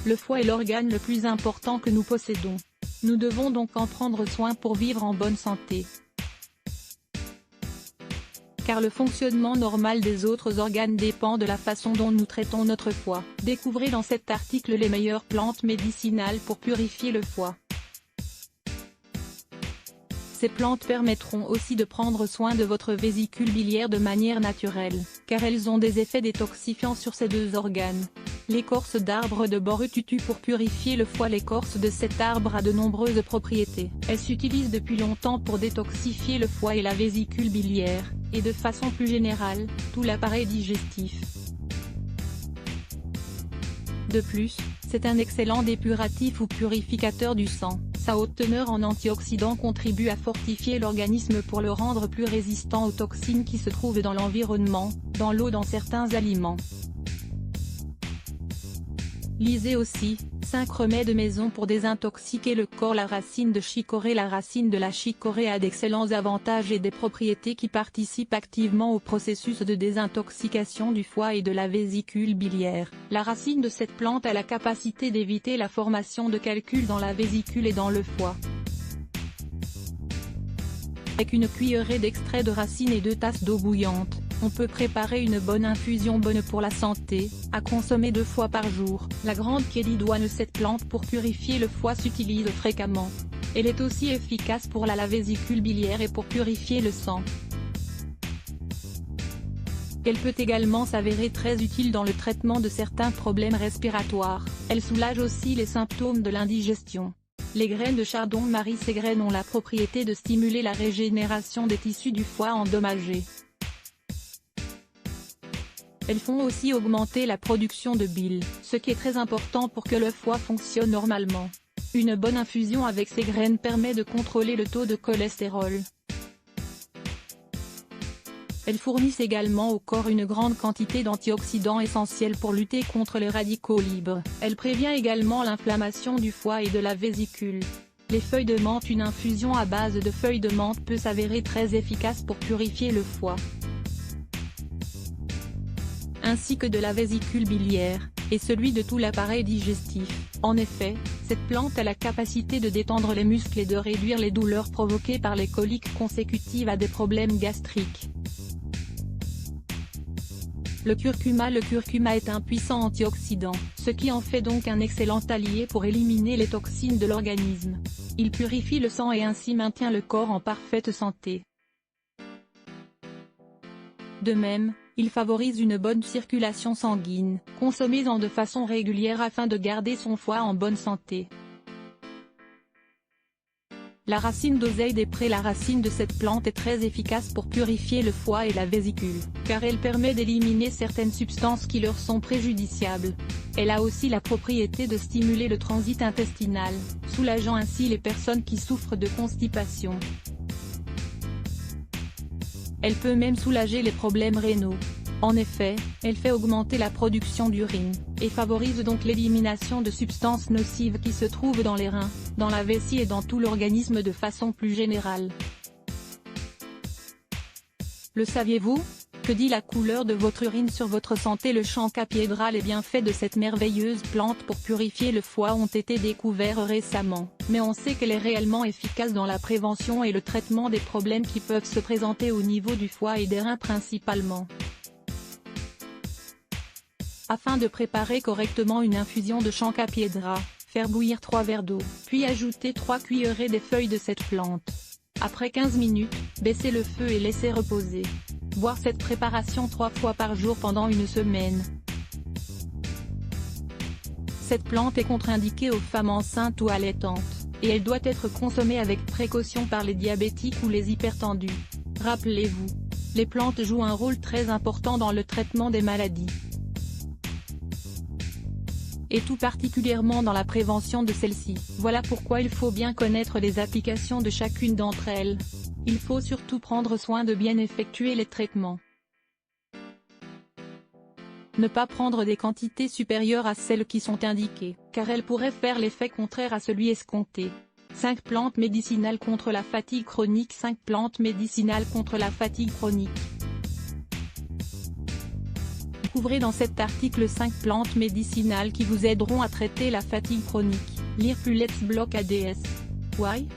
Le foie est l'organe le plus important que nous possédons. Nous devons donc en prendre soin pour vivre en bonne santé. Car le fonctionnement normal des autres organes dépend de la façon dont nous traitons notre foie. Découvrez dans cet article les meilleures plantes médicinales pour purifier le foie. Ces plantes permettront aussi de prendre soin de votre vésicule biliaire de manière naturelle, car elles ont des effets détoxifiants sur ces deux organes. L'écorce d'arbre de Borututu pour purifier le foie. L'écorce de cet arbre a de nombreuses propriétés. Elle s'utilise depuis longtemps pour détoxifier le foie et la vésicule biliaire, et de façon plus générale, tout l'appareil digestif. De plus, c'est un excellent dépuratif ou purificateur du sang. Sa haute teneur en antioxydants contribue à fortifier l'organisme pour le rendre plus résistant aux toxines qui se trouvent dans l'environnement, dans l'eau, dans certains aliments. Lisez aussi, 5 remèdes maison pour désintoxiquer le corps. La racine de chicorée. La racine de la chicorée a d'excellents avantages et des propriétés qui participent activement au processus de désintoxication du foie et de la vésicule biliaire. La racine de cette plante a la capacité d'éviter la formation de calculs dans la vésicule et dans le foie. Avec une cuillerée d'extrait de racine et 2 tasses d'eau bouillante, on peut préparer une bonne infusion bonne pour la santé, à consommer 2 fois par jour. La grande kélidoine. Cette plante pour purifier le foie s'utilise fréquemment. Elle est aussi efficace pour la vésicule biliaire et pour purifier le sang. Elle peut également s'avérer très utile dans le traitement de certains problèmes respiratoires. Elle soulage aussi les symptômes de l'indigestion. Les graines de chardon-marie. Ces graines ont la propriété de stimuler la régénération des tissus du foie endommagés. Elles font aussi augmenter la production de bile, ce qui est très important pour que le foie fonctionne normalement. Une bonne infusion avec ces graines permet de contrôler le taux de cholestérol. Elles fournissent également au corps une grande quantité d'antioxydants essentiels pour lutter contre les radicaux libres. Elle prévient également l'inflammation du foie et de la vésicule. Les feuilles de menthe. Une infusion à base de feuilles de menthe peut s'avérer très efficace pour purifier le foie, ainsi que de la vésicule biliaire, et celui de tout l'appareil digestif. En effet, cette plante a la capacité de détendre les muscles et de réduire les douleurs provoquées par les coliques consécutives à des problèmes gastriques. Le curcuma. Le curcuma est un puissant antioxydant, ce qui en fait donc un excellent allié pour éliminer les toxines de l'organisme. Il purifie le sang et ainsi maintient le corps en parfaite santé. De même, il favorise une bonne circulation sanguine. Consommez-en de façon régulière afin de garder son foie en bonne santé. La racine d'oseille des prés. La racine de cette plante est très efficace pour purifier le foie et la vésicule, car elle permet d'éliminer certaines substances qui leur sont préjudiciables. Elle a aussi la propriété de stimuler le transit intestinal, soulageant ainsi les personnes qui souffrent de constipation. Elle peut même soulager les problèmes rénaux. En effet, elle fait augmenter la production d'urine, et favorise donc l'élimination de substances nocives qui se trouvent dans les reins, dans la vessie et dans tout l'organisme de façon plus générale. Le saviez-vous? Que dit la couleur de votre urine sur votre santé? Le Chancapédra. Les bienfaits de cette merveilleuse plante pour purifier le foie ont été découverts récemment, mais on sait qu'elle est réellement efficace dans la prévention et le traitement des problèmes qui peuvent se présenter au niveau du foie et des reins principalement. Afin de préparer correctement une infusion de Chancapédra, faire bouillir 3 verres d'eau, puis ajouter 3 cuillerées des feuilles de cette plante. Après 15 minutes, baissez le feu et laissez reposer. Boire cette préparation 3 fois par jour pendant une semaine. Cette plante est contre-indiquée aux femmes enceintes ou allaitantes, et elle doit être consommée avec précaution par les diabétiques ou les hypertendus. Rappelez-vous, les plantes jouent un rôle très important dans le traitement des maladies, et tout particulièrement dans la prévention de celles-ci. Voilà pourquoi il faut bien connaître les applications de chacune d'entre elles. Il faut surtout prendre soin de bien effectuer les traitements. Ne pas prendre des quantités supérieures à celles qui sont indiquées, car elles pourraient faire l'effet contraire à celui escompté. 5 plantes médicinales contre la fatigue chronique. 5 plantes médicinales contre la fatigue chronique. Découvrez dans cet article 5 plantes médicinales qui vous aideront à traiter la fatigue chronique. Lire plus Let's Block ADS. Why?